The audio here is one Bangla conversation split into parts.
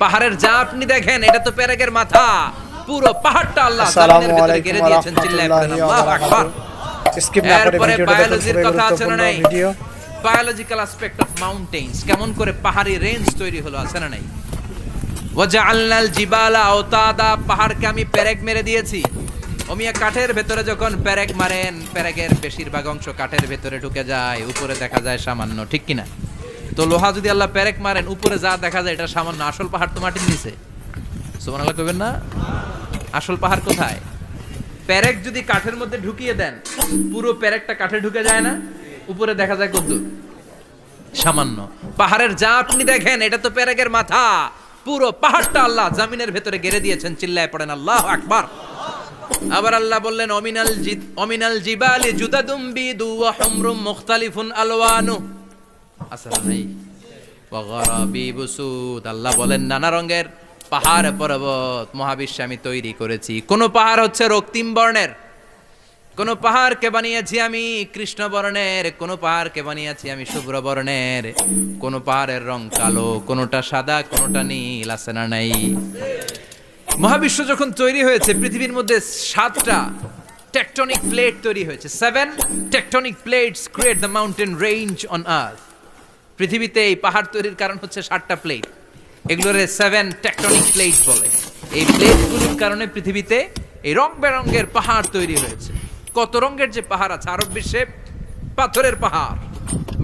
পাহাড়ের যা আপনি দেখেন এটা তো পেরেকের মাথা, পুরো পাহাড়টা আল্লাহ জামিনের ভিতরে ঘিরে দিয়েছেন। চিল্লায়ে পড়েন আল্লাহু আকবার। এরপরে বায়োলজির কথা আছে না নাই? বায়োলজিক্যাল অ্যাসপেক্ট অফ মাউন্টেইনস, কেমন করে পাহাড়ি রেঞ্জ তৈরি হলো আছে না নাই? ওয়াজআলনাল জিবালা আওতাদা, পাহাড়কে আমি পেরেক মেরে দিয়েছি। ওমিয়া কাঠের ভেতরে যখন পেরেক মারেন, পেরেকের বেশিরভাগ অংশ কাঠের ভেতরে ঢুকে যায়, উপরে দেখা যায় সামান্য, ঠিক কিনা? তো লোহা যদি আল্লাহ পেরেক মারেন, উপরে যা দেখা যায় এটা সামান্য, আসল পাহাড় তো মাটির নিচে। সুবহানাল্লাহ কইবেন না? আসল পাহাড় কোথায়? পেরেক যদি কাঠের মধ্যে ঢুকিয়ে দেন, পুরো পেরেকটা কাঠে ঢুকে যায় না, উপরে দেখা যায় কতদূর? সামান্য। পাহাড়ের যা আপনি দেখেন এটা তো পেরেকের মাথা, পুরো পাহাড়টা আল্লাহ জামিনের ভেতরে গেড়ে দিয়েছেন। চিল্লায়ে পড়েন আল্লাহু আকবার। আবার আল্লাহ বললেন অমিনাল জিবালি জুদাদুম বিদু ওয়া হুমরুম মুখতালিফুন আলওয়ানু, আসল নাই ওয়া গারাবিবু সুদ। আল্লাহ বলেন নানা রঙের পাহাড় পর্বত মহাবিশ্বে আমি তৈরি করেছি। কোন পাহাড় হচ্ছে রক্তিম বর্ণের, কোন পাহাড়কে বানিয়েছি আমি কৃষ্ণ বর্ণের, কোন পাহাড়কে বানিয়েছি আমি শুভ্র বর্ণের, কোন পাহাড়ের রং কালো, কোনটা সাদা, কোনটা নীল, আছে না নাই? মহাবিশ্ব যখন তৈরি হয়েছে, পৃথিবীর মধ্যে 7টা টেকটনিক প্লেট তৈরি হয়েছে। 7 tectonic plates create the mountain range on earth. পৃথিবীতে এই পাহাড় তৈরির কারণ হচ্ছে 7টা প্লেট, এগুলোরে 7 টেকটনিক প্লেট বলে। এই প্লেটগুলোর কারণে পৃথিবীতে এই রং বেরঙের পাহাড় তৈরি হয়েছে। কত রঙের যে পাহাড় আছে! আরব বিশ্বে পাথরের পাহাড়,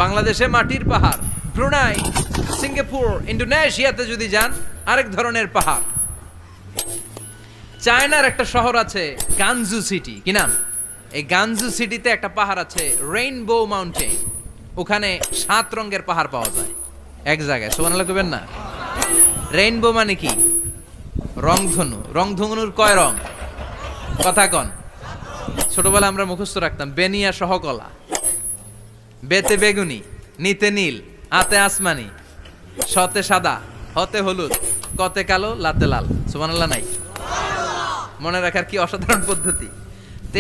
বাংলাদেশে মাটির পাহাড়, ব্রুনাই, সিঙ্গাপুর, ইন্দোনেশিয়াতে যদি যান আরেক ধরনের পাহাড়। চায়নার একটা শহর আছে গানজু সিটি, কি নাম? এই গানজু সিটিতে একটা পাহাড় আছে রেইনবো মাউন্টেন, ওখানে 7 রঙের পাহাড় পাওয়া যায় এক জায়গায়। সুবহানাল্লাহ কইবেন না? রেইনবো মানে কি? রংধনু। রংধনুর কয় রং? কথা কন। ছোটবেলা আমরা মুখস্থ রাখতাম বেনিয়া সহকলা, বেতে বেগুনি, নিতে নীল, আতে আসমানি, শতে সাদা, হতে হলুদ, কতে কালো, লাতে লাল। সুবহানাল্লাহ নাই? মনে রাখার কি অসাধারণ পদ্ধতি!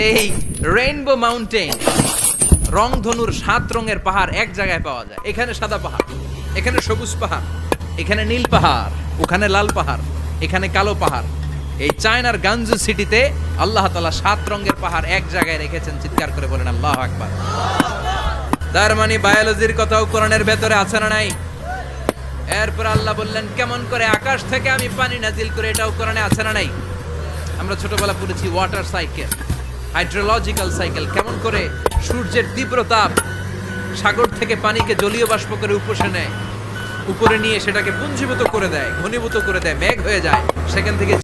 এই রেইনবো মাউন্টেন, রংধনুর 7 রঙের পাহাড় এক জায়গায় পাওয়া যায়। এখানে সাদা পাহাড়, এখানে সবুজ পাহাড়, এখানে নীল পাহাড়, ওখানে লাল পাহাড়, এখানে কালো পাহাড়। এই চায়নার গানজু সিটিতে আল্লাহ তাআলা 7 রঙের পাহাড় এক জায়গায় রেখেছেন। চিৎকার করে বলেন আল্লাহু আকবার। তার মানে বায়োলজির কথাও কোরআনের ভেতরে আছে না নাই? এরপর আল্লাহ বললেন কেমন করে আকাশ থেকে আমি পানি নাজিল করে, এটাও কোরআনে আছে না নাই? আমরা ছোটবেলা পড়েছি ওয়াটার সাইকেল, হাইড্রোলজিক্যাল সাইকেল, কেমন করে সূর্যের তীব্র তাপ সাগর থেকে পানিকে জলীয় বাষ্প করে উপসে নেয়, উপরে নিয়ে সেটাকে পুঞ্জীভূত করে দেয়, ঘনীভূত করে দেয়, মেঘ হয়ে যায়, সেখান থেকে